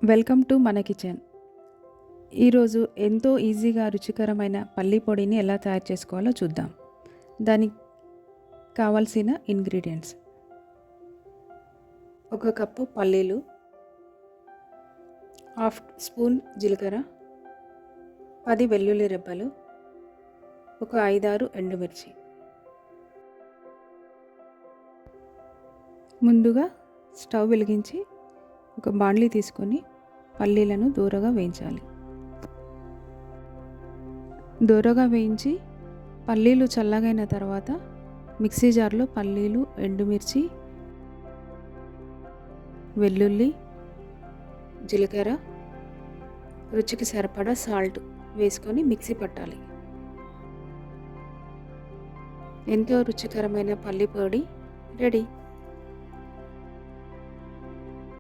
Welcome to మన kitchen. ఈరోజు ఎంతో ఈజీగా రుచికరమైన పల్లి పొడిని ఎలా తయారు చేసుకోవాలో చూద్దాం. దానికి కావాల్సిన ఇంగ్రీడియంట్స్: ఒక కప్పు పల్లీలు, హాఫ్ స్పూన్ జీలకర్ర, 10 వెల్లుల్లి రెబ్బలు, ఒక 5-6 ఎండుమిర్చి. ముందుగా స్టవ్ వెలిగించి ఒక బాండ్లీ తీసుకొని పల్లీలను దూరగా వేయించాలి. దూరగా వేయించి పల్లీలు చల్లగైన తర్వాత మిక్సీ జార్లో పల్లీలు, ఎండుమిర్చి, వెల్లుల్లి, జీలకర్ర, రుచికి సరిపడా సాల్ట్ వేసుకొని మిక్సీ పట్టాలి. ఎంతో రుచికరమైన పల్లి పొడి రెడీ.